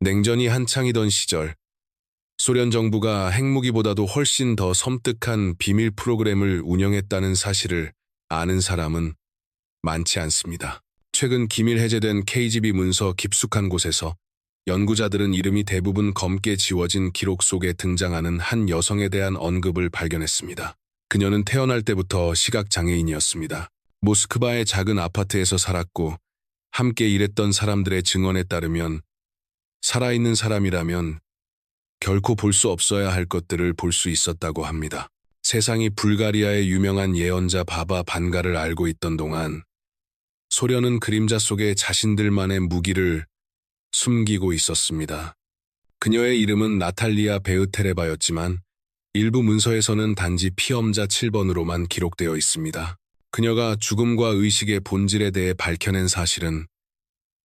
냉전이 한창이던 시절, 소련 정부가 핵무기보다도 훨씬 더 섬뜩한 비밀 프로그램을 운영했다는 사실을 아는 사람은 많지 않습니다. 최근 기밀 해제된 KGB 문서 깊숙한 곳에서 연구자들은 이름이 대부분 검게 지워진 기록 속에 등장하는 한 여성에 대한 언급을 발견했습니다. 그녀는 태어날 때부터 시각장애인이었습니다. 모스크바의 작은 아파트에서 살았고 함께 일했던 사람들의 증언에 따르면 살아있는 사람이라면 결코 볼 수 없어야 할 것들을 볼 수 있었다고 합니다. 세상이 불가리아의 유명한 예언자 바바 반가를 알고 있던 동안 소련은 그림자 속에 자신들만의 무기를 숨기고 있었습니다. 그녀의 이름은 나탈리아 베으테레바였지만 일부 문서에서는 단지 피험자 7번으로만 기록되어 있습니다. 그녀가 죽음과 의식의 본질에 대해 밝혀낸 사실은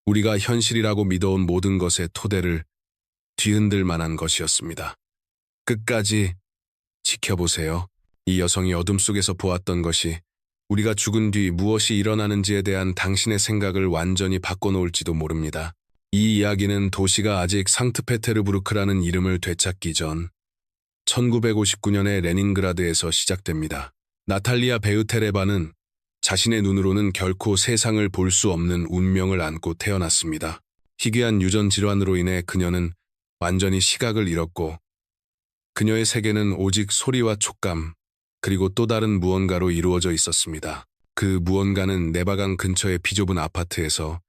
우리가 현실이라고 믿어온 모든 것의 토대를 뒤흔들 만한 것이었습니다. 끝까지 지켜보세요. 이 여성이 어둠 속에서 보았던 것이 우리가 죽은 뒤 무엇이 일어나는지에 대한 당신의 생각을 완전히 바꿔놓을지도 모릅니다. 이 이야기는 도시가 아직 상트페테르부르크라는 이름을 되찾기 전 1959년의 레닌그라드에서 시작됩니다. 나탈리아 베으테레바는 자신의 눈으로는 결코 세상을 볼 수 없는 운명을 안고 태어났습니다. 희귀한 유전 질환으로 인해 그녀는 완전히 시각을 잃었고 그녀의 세계는 오직 소리와 촉감 그리고 또 다른 무언가로 이루어져 있었습니다. 그 무언가는 네바강 근처의 비좁은 아파트에서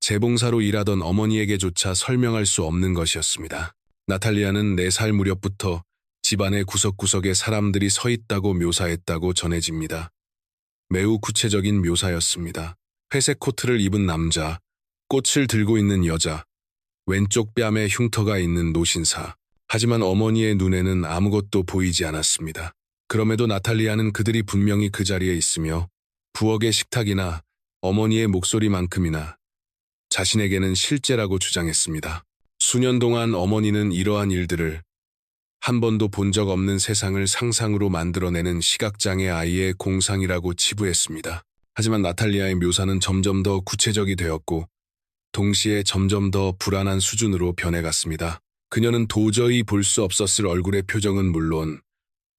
재봉사로 일하던 어머니에게조차 설명할 수 없는 것이었습니다. 나탈리아는 4살 무렵부터 집안의 구석구석에 사람들이 서 있다고 묘사했다고 전해집니다. 매우 구체적인 묘사였습니다. 회색 코트를 입은 남자, 꽃을 들고 있는 여자, 왼쪽 뺨에 흉터가 있는 노신사. 하지만 어머니의 눈에는 아무것도 보이지 않았습니다. 그럼에도 나탈리아는 그들이 분명히 그 자리에 있으며 부엌의 식탁이나 어머니의 목소리만큼이나 자신에게는 실제라고 주장했습니다. 수년 동안 어머니는 이러한 일들을 한 번도 본 적 없는 세상을 상상으로 만들어내는 시각장애 아이의 공상이라고 치부했습니다. 하지만 나탈리아의 묘사는 점점 더 구체적이 되었고 동시에 점점 더 불안한 수준으로 변해갔습니다. 그녀는 도저히 볼 수 없었을 얼굴의 표정은 물론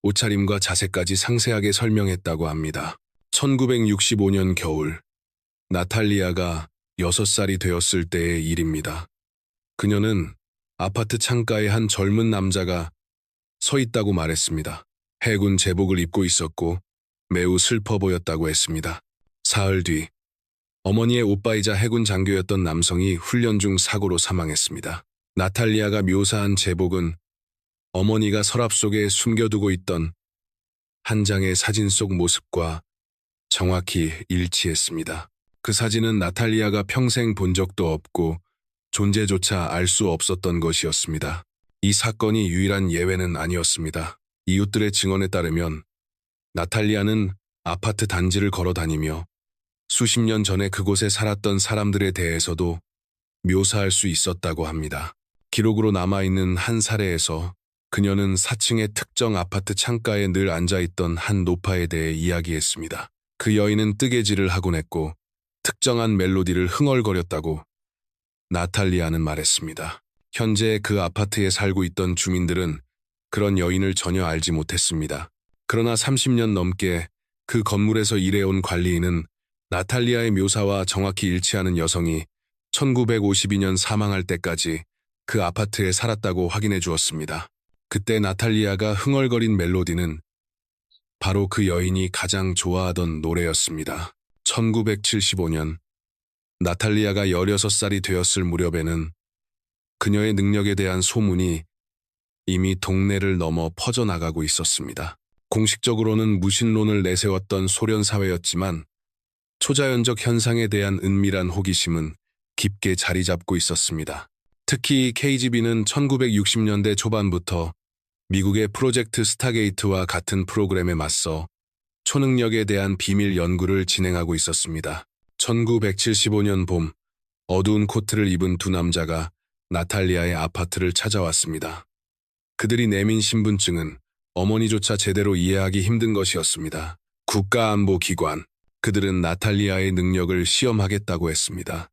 옷차림과 자세까지 상세하게 설명했다고 합니다. 1965년 겨울, 나탈리아가 6살이 되었을 때의 일입니다. 그녀는 아파트 창가에 한 젊은 남자가 서 있다고 말했습니다. 해군 제복을 입고 있었고 매우 슬퍼 보였다고 했습니다. 사흘 뒤, 어머니의 오빠이자 해군 장교였던 남성이 훈련 중 사고로 사망했습니다. 나탈리아가 묘사한 제복은 어머니가 서랍 속에 숨겨두고 있던 한 장의 사진 속 모습과 정확히 일치했습니다. 그 사진은 나탈리아가 평생 본 적도 없고 존재조차 알 수 없었던 것이었습니다. 이 사건이 유일한 예외는 아니었습니다. 이웃들의 증언에 따르면 나탈리아는 아파트 단지를 걸어 다니며 수십 년 전에 그곳에 살았던 사람들에 대해서도 묘사할 수 있었다고 합니다. 기록으로 남아있는 한 사례에서 그녀는 4층의 특정 아파트 창가에 늘 앉아있던 한 노파에 대해 이야기했습니다. 그 여인은 뜨개질을 하곤 했고 특정한 멜로디를 흥얼거렸다고 나탈리아는 말했습니다. 현재 그 아파트에 살고 있던 주민들은 그런 여인을 전혀 알지 못했습니다. 그러나 30년 넘게 그 건물에서 일해온 관리인은 나탈리아의 묘사와 정확히 일치하는 여성이 1952년 사망할 때까지 그 아파트에 살았다고 확인해 주었습니다. 그때 나탈리아가 흥얼거린 멜로디는 바로 그 여인이 가장 좋아하던 노래였습니다. 1975년 나탈리아가 16살이 되었을 무렵에는 그녀의 능력에 대한 소문이 이미 동네를 넘어 퍼져나가고 있었습니다. 공식적으로는 무신론을 내세웠던 소련 사회였지만 초자연적 현상에 대한 은밀한 호기심은 깊게 자리 잡고 있었습니다. 특히 KGB는 1960년대 초반부터 미국의 프로젝트 스타게이트와 같은 프로그램에 맞서 초능력에 대한 비밀 연구를 진행하고 있었습니다. 1975년 봄, 어두운 코트를 입은 두 남자가 나탈리아의 아파트를 찾아왔습니다. 그들이 내민 신분증은 어머니조차 제대로 이해하기 힘든 것이었습니다. 국가안보기관. 그들은 나탈리아의 능력을 시험하겠다고 했습니다.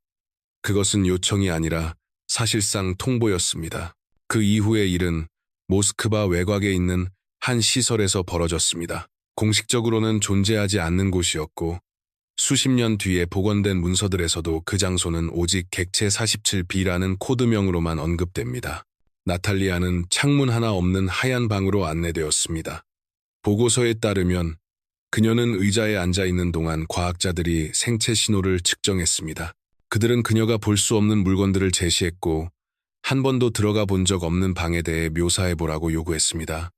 그것은 요청이 아니라 사실상 통보였습니다. 그 이후의 일은 모스크바 외곽에 있는 한 시설에서 벌어졌습니다. 공식적으로는 존재하지 않는 곳이었고 수십 년 뒤에 복원된 문서들에서도 그 장소는 오직 객체 47B라는 코드명으로만 언급됩니다. 나탈리아는 창문 하나 없는 하얀 방으로 안내되었습니다. 보고서에 따르면 그녀는 의자에 앉아 있는 동안 과학자들이 생체 신호를 측정했습니다. 그들은 그녀가 볼 수 없는 물건들을 제시했고 한 번도 들어가 본 적 없는 방에 대해 묘사해보라고 요구했습니다.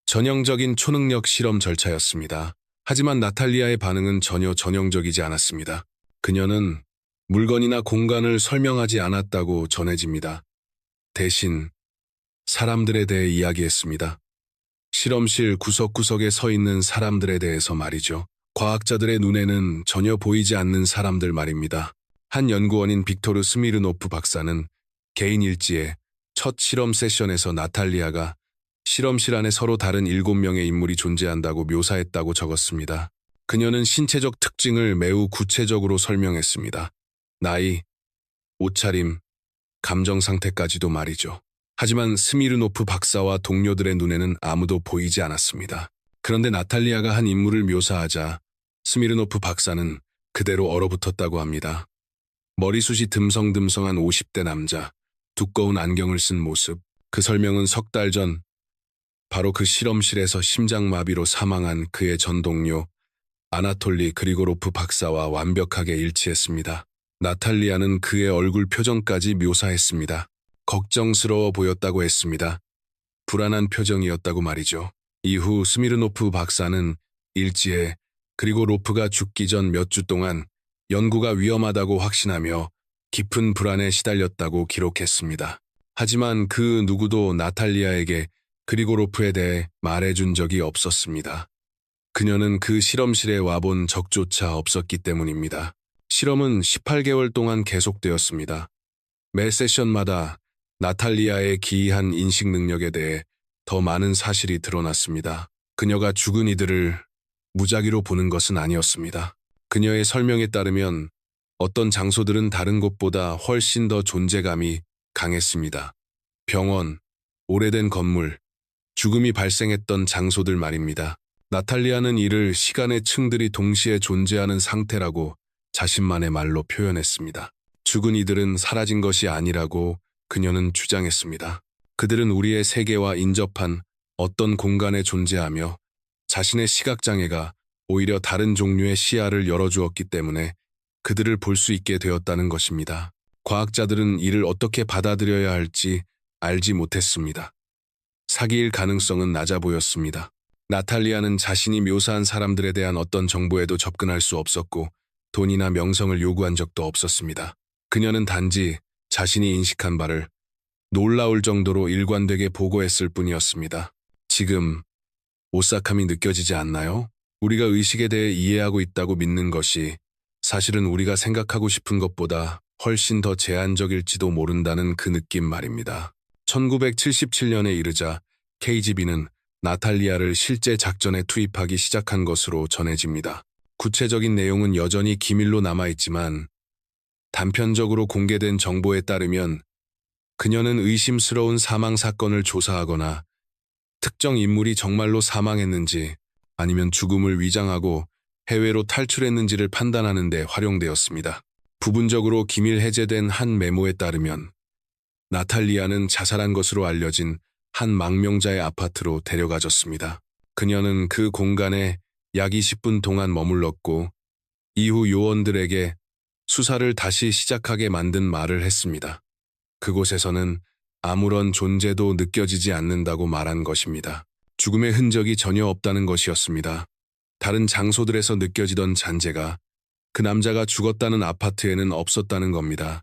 전형적인 초능력 실험 절차였습니다. 하지만 나탈리아의 반응은 전혀 전형적이지 않았습니다. 그녀는 물건이나 공간을 설명하지 않았다고 전해집니다. 대신 사람들에 대해 이야기했습니다. 실험실 구석구석에 서 있는 사람들에 대해서 말이죠. 과학자들의 눈에는 전혀 보이지 않는 사람들 말입니다. 한 연구원인 빅토르 스미르노프 박사는 개인 일지에 첫 실험 세션에서 나탈리아가 실험실 안에 서로 다른 7명의 인물이 존재한다고 묘사했다고 적었습니다. 그녀는 신체적 특징을 매우 구체적으로 설명했습니다. 나이, 옷차림, 감정 상태까지도 말이죠. 하지만 스미르노프 박사와 동료들의 눈에는 아무도 보이지 않았습니다. 그런데 나탈리아가 한 인물을 묘사하자 스미르노프 박사는 그대로 얼어붙었다고 합니다. 머리숱이 듬성듬성한 50대 남자, 두꺼운 안경을 쓴 모습. 그 설명은 석 달 전 바로 그 실험실에서 심장마비로 사망한 그의 전 동료 아나톨리 그리고로프 박사와 완벽하게 일치했습니다. 나탈리아는 그의 얼굴 표정까지 묘사했습니다. 걱정스러워 보였다고 했습니다. 불안한 표정이었다고 말이죠. 이후 스미르노프 박사는 일지에 그리고 로프가 죽기 전 몇 주 동안 연구가 위험하다고 확신하며 깊은 불안에 시달렸다고 기록했습니다. 하지만 그 누구도 나탈리아에게 그리고로프에 대해 말해준 적이 없었습니다. 그녀는 그 실험실에 와본 적조차 없었기 때문입니다. 실험은 18개월 동안 계속되었습니다. 매 세션마다 나탈리아의 기이한 인식 능력에 대해 더 많은 사실이 드러났습니다. 그녀가 죽은 이들을 무작위로 보는 것은 아니었습니다. 그녀의 설명에 따르면 어떤 장소들은 다른 곳보다 훨씬 더 존재감이 강했습니다. 병원, 오래된 건물, 죽음이 발생했던 장소들 말입니다. 나탈리아는 이를 시간의 층들이 동시에 존재하는 상태라고 자신만의 말로 표현했습니다. 죽은 이들은 사라진 것이 아니라고 그녀는 주장했습니다. 그들은 우리의 세계와 인접한 어떤 공간에 존재하며 자신의 시각장애가 오히려 다른 종류의 시야를 열어주었기 때문에 그들을 볼 수 있게 되었다는 것입니다. 과학자들은 이를 어떻게 받아들여야 할지 알지 못했습니다. 사기일 가능성은 낮아 보였습니다. 나탈리아는 자신이 묘사한 사람들에 대한 어떤 정보에도 접근할 수 없었고 돈이나 명성을 요구한 적도 없었습니다. 그녀는 단지 자신이 인식한 바를 놀라울 정도로 일관되게 보고했을 뿐이었습니다. 지금 오싹함이 느껴지지 않나요? 우리가 의식에 대해 이해하고 있다고 믿는 것이 사실은 우리가 생각하고 싶은 것보다 훨씬 더 제한적일지도 모른다는 그 느낌 말입니다. 1977년에 이르자 KGB는 나탈리아를 실제 작전에 투입하기 시작한 것으로 전해집니다. 구체적인 내용은 여전히 기밀로 남아있지만 단편적으로 공개된 정보에 따르면 그녀는 의심스러운 사망 사건을 조사하거나 특정 인물이 정말로 사망했는지 아니면 죽음을 위장하고 해외로 탈출했는지를 판단하는 데 활용되었습니다. 부분적으로 기밀 해제된 한 메모에 따르면 나탈리아는 자살한 것으로 알려진 한 망명자의 아파트로 데려가졌습니다. 그녀는 그 공간에 약 20분 동안 머물렀고 이후 요원들에게 수사를 다시 시작하게 만든 말을 했습니다. 그곳에서는 아무런 존재도 느껴지지 않는다고 말한 것입니다. 죽음의 흔적이 전혀 없다는 것이었습니다. 다른 장소들에서 느껴지던 잔재가 그 남자가 죽었다는 아파트에는 없었다는 겁니다.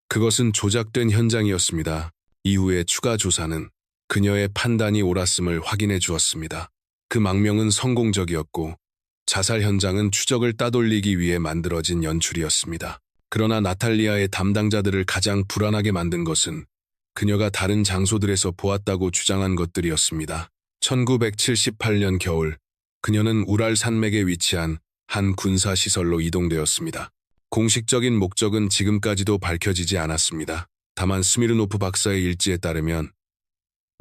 그것은 조작된 현장이었습니다. 이후의 추가 조사는 그녀의 판단이 옳았음을 확인해 주었습니다. 그 망명은 성공적이었고 자살 현장은 추적을 따돌리기 위해 만들어진 연출이었습니다. 그러나 나탈리아의 담당자들을 가장 불안하게 만든 것은 그녀가 다른 장소들에서 보았다고 주장한 것들이었습니다. 1978년 겨울, 그녀는 우랄 산맥에 위치한 한 군사시설로 이동되었습니다. 공식적인 목적은 지금까지도 밝혀지지 않았습니다. 다만 스미르노프 박사의 일지에 따르면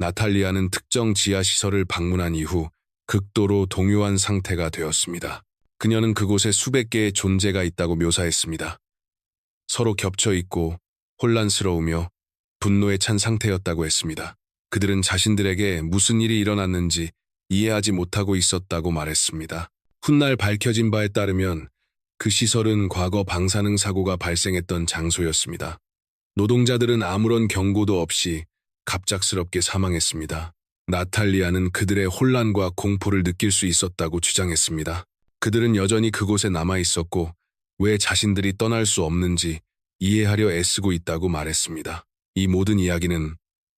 나탈리아는 특정 지하시설을 방문한 이후 극도로 동요한 상태가 되었습니다. 그녀는 그곳에 수백 개의 존재가 있다고 묘사했습니다. 서로 겹쳐 있고 혼란스러우며 분노에 찬 상태였다고 했습니다. 그들은 자신들에게 무슨 일이 일어났는지 이해하지 못하고 있었다고 말했습니다. 훗날 밝혀진 바에 따르면 그 시설은 과거 방사능 사고가 발생했던 장소였습니다. 노동자들은 아무런 경고도 없이 갑작스럽게 사망했습니다. 나탈리아는 그들의 혼란과 공포를 느낄 수 있었다고 주장했습니다. 그들은 여전히 그곳에 남아 있었고 왜 자신들이 떠날 수 없는지 이해하려 애쓰고 있다고 말했습니다. 이 모든 이야기는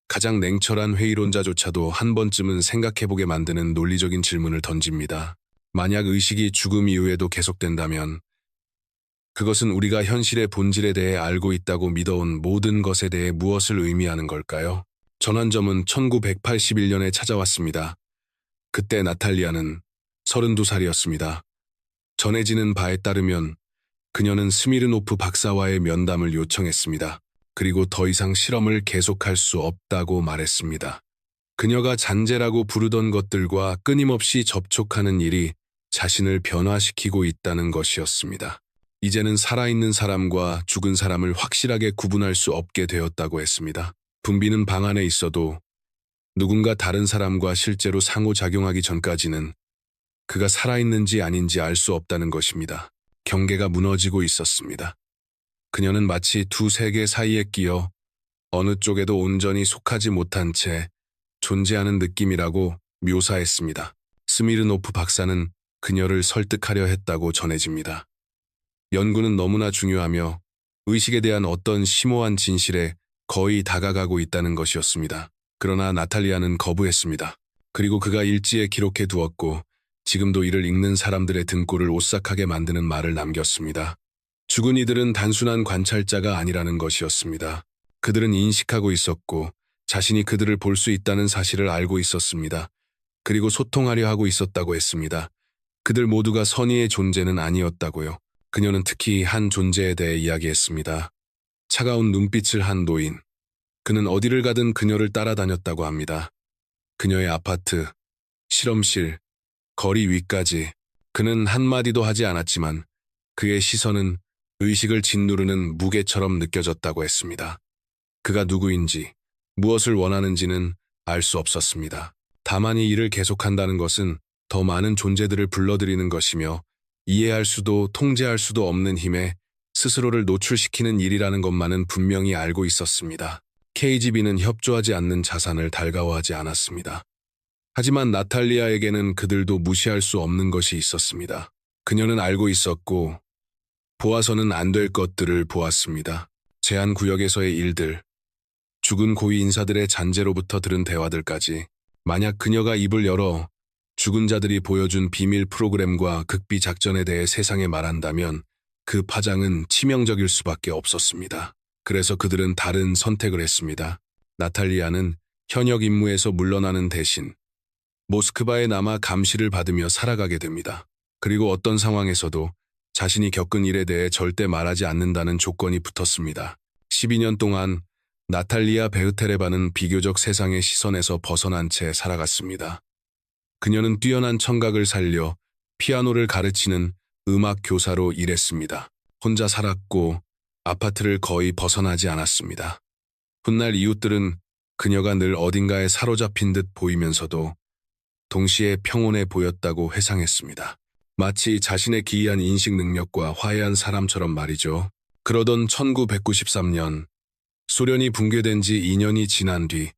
가장 냉철한 회의론자조차도 한 번쯤은 생각해보게 만드는 논리적인 질문을 던집니다. 만약 의식이 죽음 이후에도 계속된다면 그것은 우리가 현실의 본질에 대해 알고 있다고 믿어온 모든 것에 대해 무엇을 의미하는 걸까요? 전환점은 1981년에 찾아왔습니다. 그때 나탈리아는 32살이었습니다. 전해지는 바에 따르면 그녀는 스미르노프 박사와의 면담을 요청했습니다. 그리고 더 이상 실험을 계속할 수 없다고 말했습니다. 그녀가 잔재라고 부르던 것들과 끊임없이 접촉하는 일이 자신을 변화시키고 있다는 것이었습니다. 이제는 살아있는 사람과 죽은 사람을 확실하게 구분할 수 없게 되었다고 했습니다. 붐비는 방 안에 있어도 누군가 다른 사람과 실제로 상호작용하기 전까지는 그가 살아있는지 아닌지 알 수 없다는 것입니다. 경계가 무너지고 있었습니다. 그녀는 마치 두 세계 사이에 끼어 어느 쪽에도 온전히 속하지 못한 채 존재하는 느낌이라고 묘사했습니다. 스미르노프 박사는 그녀를 설득하려 했다고 전해집니다. 연구는 너무나 중요하며 의식에 대한 어떤 심오한 진실에 거의 다가가고 있다는 것이었습니다. 그러나 나탈리아는 거부했습니다. 그리고 그가 일지에 기록해 두었고 지금도 이를 읽는 사람들의 등골을 오싹하게 만드는 말을 남겼습니다. 죽은 이들은 단순한 관찰자가 아니라는 것이었습니다. 그들은 인식하고 있었고 자신이 그들을 볼 수 있다는 사실을 알고 있었습니다. 그리고 소통하려 하고 있었다고 했습니다. 그들 모두가 선의의 존재는 아니었다고요. 그녀는 특히 한 존재에 대해 이야기했습니다. 차가운 눈빛을 한 노인. 그는 어디를 가든 그녀를 따라다녔다고 합니다. 그녀의 아파트, 실험실, 거리 위까지. 그는 한마디도 하지 않았지만 그의 시선은 의식을 짓누르는 무게처럼 느껴졌다고 했습니다. 그가 누구인지, 무엇을 원하는지는 알 수 없었습니다. 다만 이 일을 계속한다는 것은 더 많은 존재들을 불러들이는 것이며 이해할 수도 통제할 수도 없는 힘에 스스로를 노출시키는 일이라는 것만은 분명히 알고 있었습니다. KGB는 협조하지 않는 자산을 달가워하지 않았습니다. 하지만 나탈리아에게는 그들도 무시할 수 없는 것이 있었습니다. 그녀는 알고 있었고 보아서는 안 될 것들을 보았습니다. 제한구역에서의 일들, 죽은 고위 인사들의 잔재로부터 들은 대화들까지. 만약 그녀가 입을 열어 죽은 자들이 보여준 비밀 프로그램과 극비 작전에 대해 세상에 말한다면 그 파장은 치명적일 수밖에 없었습니다. 그래서 그들은 다른 선택을 했습니다. 나탈리아는 현역 임무에서 물러나는 대신 모스크바에 남아 감시를 받으며 살아가게 됩니다. 그리고 어떤 상황에서도 자신이 겪은 일에 대해 절대 말하지 않는다는 조건이 붙었습니다. 12년 동안 나탈리아 베흐테레바는 비교적 세상의 시선에서 벗어난 채 살아갔습니다. 그녀는 뛰어난 청각을 살려 피아노를 가르치는 음악 교사로 일했습니다. 혼자 살았고 아파트를 거의 벗어나지 않았습니다. 훗날 이웃들은 그녀가 늘 어딘가에 사로잡힌 듯 보이면서도 동시에 평온해 보였다고 회상했습니다. 마치 자신의 기이한 인식 능력과 화해한 사람처럼 말이죠. 그러던 1993년 소련이 붕괴된 지 2년이 지난 뒤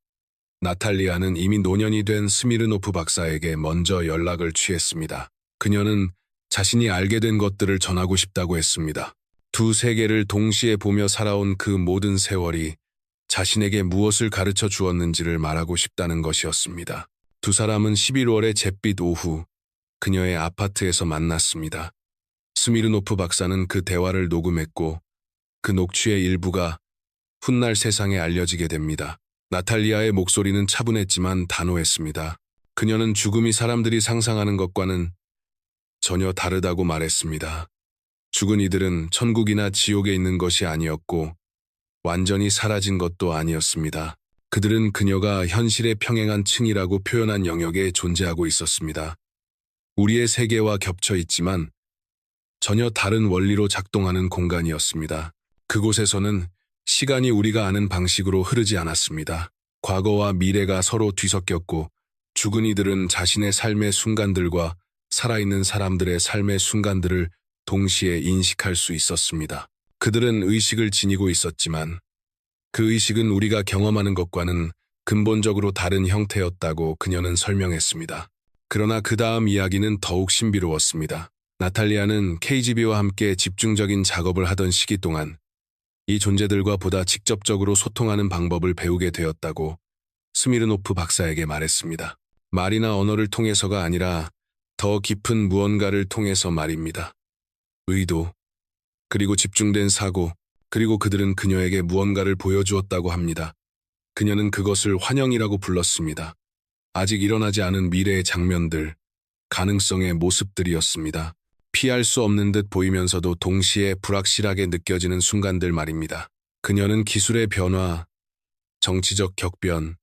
나탈리아는 이미 노년이 된 스미르노프 박사에게 먼저 연락을 취했습니다. 그녀는 자신이 알게 된 것들을 전하고 싶다고 했습니다. 두 세계를 동시에 보며 살아온 그 모든 세월이 자신에게 무엇을 가르쳐 주었는지를 말하고 싶다는 것이었습니다. 두 사람은 11월의 잿빛 오후 그녀의 아파트에서 만났습니다. 스미르노프 박사는 그 대화를 녹음했고 그 녹취의 일부가 훗날 세상에 알려지게 됩니다. 나탈리아의 목소리는 차분했지만 단호했습니다. 그녀는 죽음이 사람들이 상상하는 것과는 전혀 다르다고 말했습니다. 죽은 이들은 천국이나 지옥에 있는 것이 아니었고 완전히 사라진 것도 아니었습니다. 그들은 그녀가 현실에 평행한 층이라고 표현한 영역에 존재하고 있었습니다. 우리의 세계와 겹쳐 있지만 전혀 다른 원리로 작동하는 공간이었습니다. 그곳에서는 시간이 우리가 아는 방식으로 흐르지 않았습니다. 과거와 미래가 서로 뒤섞였고 죽은 이들은 자신의 삶의 순간들과 살아있는 사람들의 삶의 순간들을 동시에 인식할 수 있었습니다. 그들은 의식을 지니고 있었지만 그 의식은 우리가 경험하는 것과는 근본적으로 다른 형태였다고 그녀는 설명했습니다. 그러나 그 다음 이야기는 더욱 신비로웠습니다. 나탈리아는 KGB와 함께 집중적인 작업을 하던 시기 동안 이 존재들과 보다 직접적으로 소통하는 방법을 배우게 되었다고 스미르노프 박사에게 말했습니다. 말이나 언어를 통해서가 아니라 더 깊은 무언가를 통해서 말입니다. 의도, 그리고 집중된 사고, 그리고 그들은 그녀에게 무언가를 보여주었다고 합니다. 그녀는 그것을 환영이라고 불렀습니다. 아직 일어나지 않은 미래의 장면들, 가능성의 모습들이었습니다. 피할 수 없는 듯 보이면서도 동시에 불확실하게 느껴지는 순간들 말입니다. 그녀는 기술의 변화, 정치적 격변,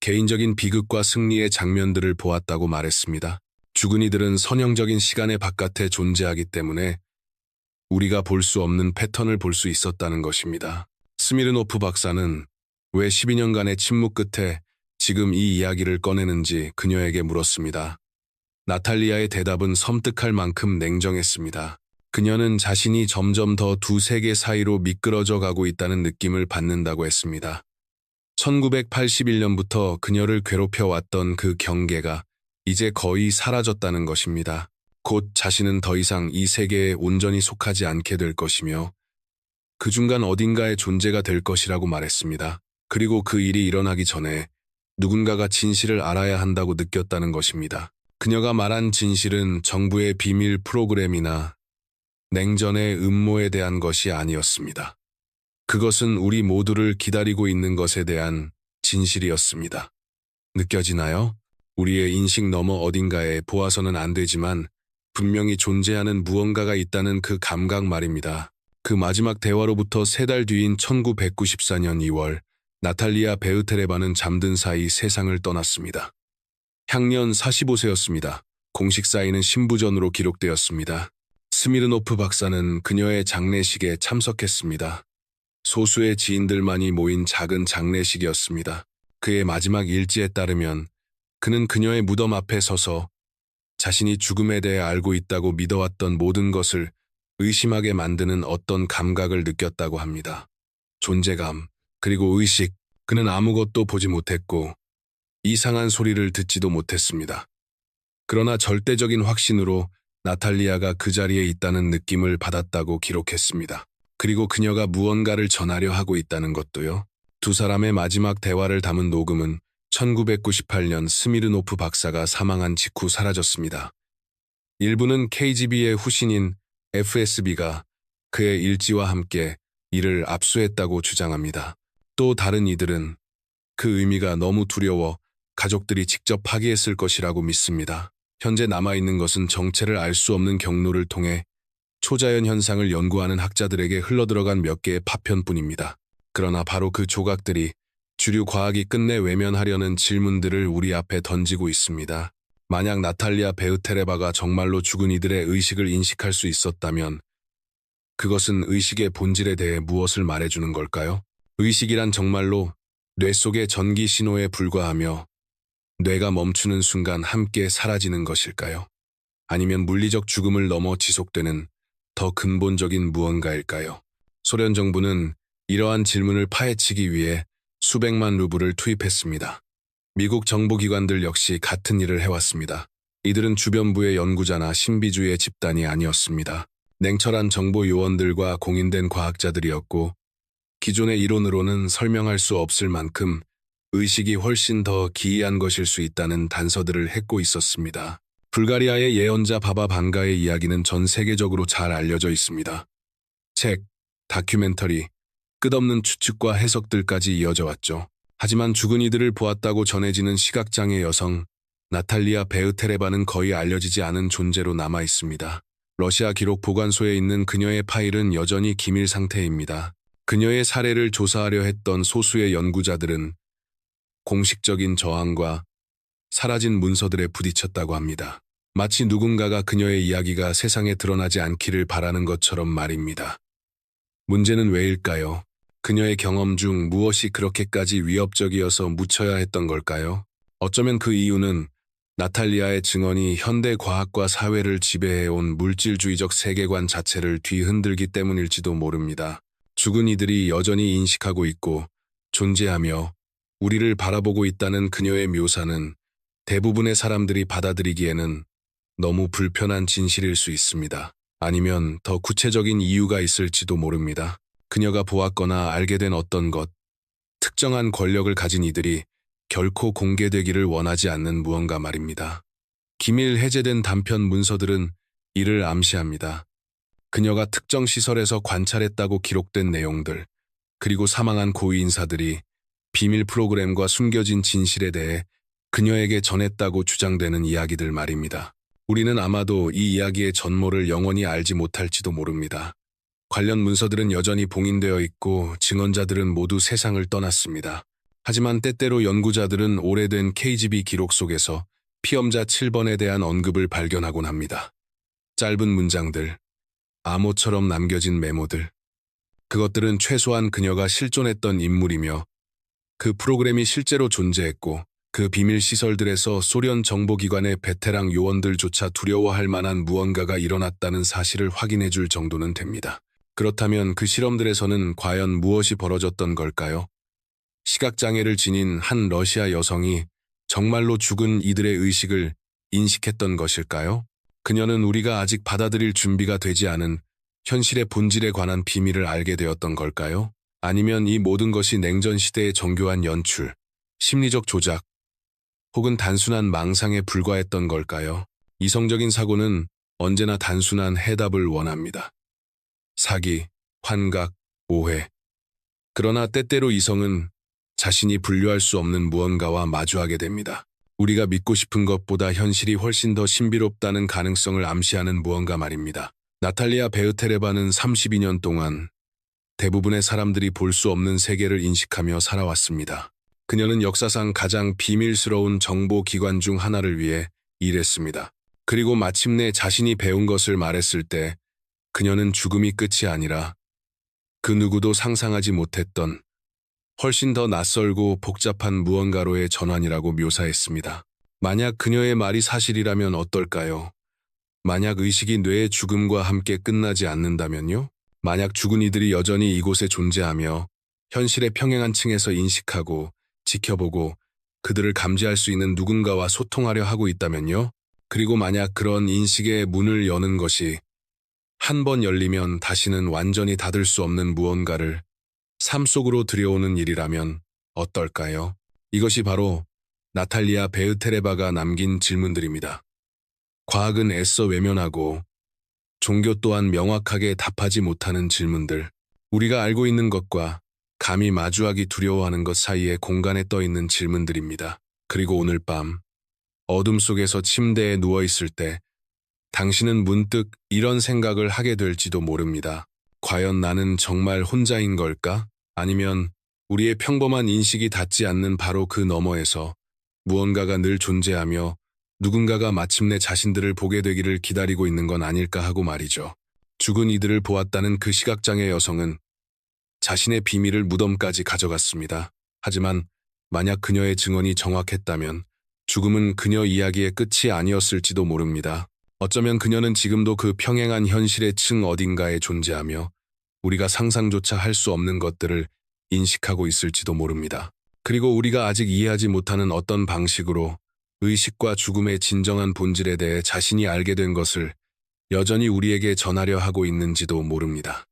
개인적인 비극과 승리의 장면들을 보았다고 말했습니다. 죽은 이들은 선형적인 시간의 바깥에 존재하기 때문에 우리가 볼 수 없는 패턴을 볼 수 있었다는 것입니다. 스미르노프 박사는 왜 12년간의 침묵 끝에 지금 이 이야기를 꺼내는지 그녀에게 물었습니다. 나탈리아의 대답은 섬뜩할 만큼 냉정했습니다. 그녀는 자신이 점점 더 두 세계 사이로 미끄러져 가고 있다는 느낌을 받는다고 했습니다. 1981년부터 그녀를 괴롭혀왔던 그 경계가 이제 거의 사라졌다는 것입니다. 곧 자신은 더 이상 이 세계에 온전히 속하지 않게 될 것이며 그 중간 어딘가의 존재가 될 것이라고 말했습니다. 그리고 그 일이 일어나기 전에 누군가가 진실을 알아야 한다고 느꼈다는 것입니다. 그녀가 말한 진실은 정부의 비밀 프로그램이나 냉전의 음모에 대한 것이 아니었습니다. 그것은 우리 모두를 기다리고 있는 것에 대한 진실이었습니다. 느껴지나요? 우리의 인식 너머 어딘가에 보아서는 안 되지만 분명히 존재하는 무언가가 있다는 그 감각 말입니다. 그 마지막 대화로부터 3달 뒤인 1994년 2월, 나탈리아 베우테레바는 잠든 사이 세상을 떠났습니다. 향년 45세였습니다. 공식 사인은 신부전으로 기록되었습니다. 스미르노프 박사는 그녀의 장례식에 참석했습니다. 소수의 지인들만이 모인 작은 장례식이었습니다. 그의 마지막 일지에 따르면 그는 그녀의 무덤 앞에 서서 자신이 죽음에 대해 알고 있다고 믿어왔던 모든 것을 의심하게 만드는 어떤 감각을 느꼈다고 합니다. 존재감, 그리고 의식, 그는 아무것도 보지 못했고 이상한 소리를 듣지도 못했습니다. 그러나 절대적인 확신으로 나탈리아가 그 자리에 있다는 느낌을 받았다고 기록했습니다. 그리고 그녀가 무언가를 전하려 하고 있다는 것도요. 두 사람의 마지막 대화를 담은 녹음은 1998년 스미르노프 박사가 사망한 직후 사라졌습니다. 일부는 KGB의 후신인 FSB가 그의 일지와 함께 이를 압수했다고 주장합니다. 또 다른 이들은 그 의미가 너무 두려워 가족들이 직접 파기했을 것이라고 믿습니다. 현재 남아있는 것은 정체를 알 수 없는 경로를 통해 초자연 현상을 연구하는 학자들에게 흘러들어간 몇 개의 파편뿐입니다. 그러나 바로 그 조각들이 주류 과학이 끝내 외면하려는 질문들을 우리 앞에 던지고 있습니다. 만약 나탈리아 베우테레바가 정말로 죽은 이들의 의식을 인식할 수 있었다면 그것은 의식의 본질에 대해 무엇을 말해주는 걸까요? 의식이란 정말로 뇌 속의 전기 신호에 불과하며 뇌가 멈추는 순간 함께 사라지는 것일까요? 아니면 물리적 죽음을 넘어 지속되는 더 근본적인 무언가일까요? 소련 정부는 이러한 질문을 파헤치기 위해 수백만 루블을 투입했습니다. 미국 정보기관들 역시 같은 일을 해왔습니다. 이들은 주변부의 연구자나 신비주의의 집단이 아니었습니다. 냉철한 정보 요원들과 공인된 과학자들이었고 기존의 이론으로는 설명할 수 없을 만큼 의식이 훨씬 더 기이한 것일 수 있다는 단서들을 했고 있었습니다. 불가리아의 예언자 바바 방가의 이야기는 전 세계적으로 잘 알려져 있습니다. 책, 다큐멘터리, 끝없는 추측과 해석들까지 이어져 왔죠. 하지만 죽은 이들을 보았다고 전해지는 시각장애 여성 나탈리아 베우테레바는 거의 알려지지 않은 존재로 남아 있습니다. 러시아 기록 보관소에 있는 그녀의 파일은 여전히 기밀 상태입니다. 그녀의 사례를 조사하려 했던 소수의 연구자들은 공식적인 저항과 사라진 문서들에 부딪혔다고 합니다. 마치 누군가가 그녀의 이야기가 세상에 드러나지 않기를 바라는 것처럼 말입니다. 문제는 왜일까요? 그녀의 경험 중 무엇이 그렇게까지 위협적이어서 묻혀야 했던 걸까요? 어쩌면 그 이유는 나탈리아의 증언이 현대 과학과 사회를 지배해온 물질주의적 세계관 자체를 뒤흔들기 때문일지도 모릅니다. 죽은 이들이 여전히 인식하고 있고 존재하며 우리를 바라보고 있다는 그녀의 묘사는 대부분의 사람들이 받아들이기에는 너무 불편한 진실일 수 있습니다. 아니면 더 구체적인 이유가 있을지도 모릅니다. 그녀가 보았거나 알게 된 어떤 것, 특정한 권력을 가진 이들이 결코 공개되기를 원하지 않는 무언가 말입니다. 기밀 해제된 단편 문서들은 이를 암시합니다. 그녀가 특정 시설에서 관찰했다고 기록된 내용들, 그리고 사망한 고위 인사들이 비밀 프로그램과 숨겨진 진실에 대해 그녀에게 전했다고 주장되는 이야기들 말입니다. 우리는 아마도 이 이야기의 전모를 영원히 알지 못할지도 모릅니다. 관련 문서들은 여전히 봉인되어 있고 증언자들은 모두 세상을 떠났습니다. 하지만 때때로 연구자들은 오래된 KGB 기록 속에서 피험자 7번에 대한 언급을 발견하곤 합니다. 짧은 문장들, 암호처럼 남겨진 메모들. 그것들은 최소한 그녀가 실존했던 인물이며 그 프로그램이 실제로 존재했고 그 비밀 시설들에서 소련 정보기관의 베테랑 요원들조차 두려워할 만한 무언가가 일어났다는 사실을 확인해 줄 정도는 됩니다. 그렇다면 그 실험들에서는 과연 무엇이 벌어졌던 걸까요? 시각장애를 지닌 한 러시아 여성이 정말로 죽은 이들의 의식을 인식했던 것일까요? 그녀는 우리가 아직 받아들일 준비가 되지 않은 현실의 본질에 관한 비밀을 알게 되었던 걸까요? 아니면 이 모든 것이 냉전 시대의 정교한 연출, 심리적 조작, 혹은 단순한 망상에 불과했던 걸까요? 이성적인 사고는 언제나 단순한 해답을 원합니다. 사기, 환각, 오해. 그러나 때때로 이성은 자신이 분류할 수 없는 무언가와 마주하게 됩니다. 우리가 믿고 싶은 것보다 현실이 훨씬 더 신비롭다는 가능성을 암시하는 무언가 말입니다. 나탈리아 베으테레바는 32년 동안 대부분의 사람들이 볼 수 없는 세계를 인식하며 살아왔습니다. 그녀는 역사상 가장 비밀스러운 정보기관 중 하나를 위해 일했습니다. 그리고 마침내 자신이 배운 것을 말했을 때 그녀는 죽음이 끝이 아니라 그 누구도 상상하지 못했던 훨씬 더 낯설고 복잡한 무언가로의 전환이라고 묘사했습니다. 만약 그녀의 말이 사실이라면 어떨까요? 만약 의식이 뇌의 죽음과 함께 끝나지 않는다면요? 만약 죽은 이들이 여전히 이곳에 존재하며 현실의 평행한 층에서 인식하고 지켜보고 그들을 감지할 수 있는 누군가와 소통하려 하고 있다면요? 그리고 만약 그런 인식의 문을 여는 것이 한 번 열리면 다시는 완전히 닫을 수 없는 무언가를 삶 속으로 들여오는 일이라면 어떨까요? 이것이 바로 나탈리아 베으테레바가 남긴 질문들입니다. 과학은 애써 외면하고 종교 또한 명확하게 답하지 못하는 질문들. 우리가 알고 있는 것과 감히 마주하기 두려워하는 것 사이에 공간에 떠 있는 질문들입니다. 그리고 오늘 밤 어둠 속에서 침대에 누워있을 때 당신은 문득 이런 생각을 하게 될지도 모릅니다. 과연 나는 정말 혼자인 걸까? 아니면 우리의 평범한 인식이 닿지 않는 바로 그 너머에서 무언가가 늘 존재하며 누군가가 마침내 자신들을 보게 되기를 기다리고 있는 건 아닐까 하고 말이죠. 죽은 이들을 보았다는 그 시각장애 여성은 자신의 비밀을 무덤까지 가져갔습니다. 하지만 만약 그녀의 증언이 정확했다면 죽음은 그녀 이야기의 끝이 아니었을지도 모릅니다. 어쩌면 그녀는 지금도 그 평행한 현실의 층 어딘가에 존재하며 우리가 상상조차 할 수 없는 것들을 인식하고 있을지도 모릅니다. 그리고 우리가 아직 이해하지 못하는 어떤 방식으로 의식과 죽음의 진정한 본질에 대해 자신이 알게 된 것을 여전히 우리에게 전하려 하고 있는지도 모릅니다.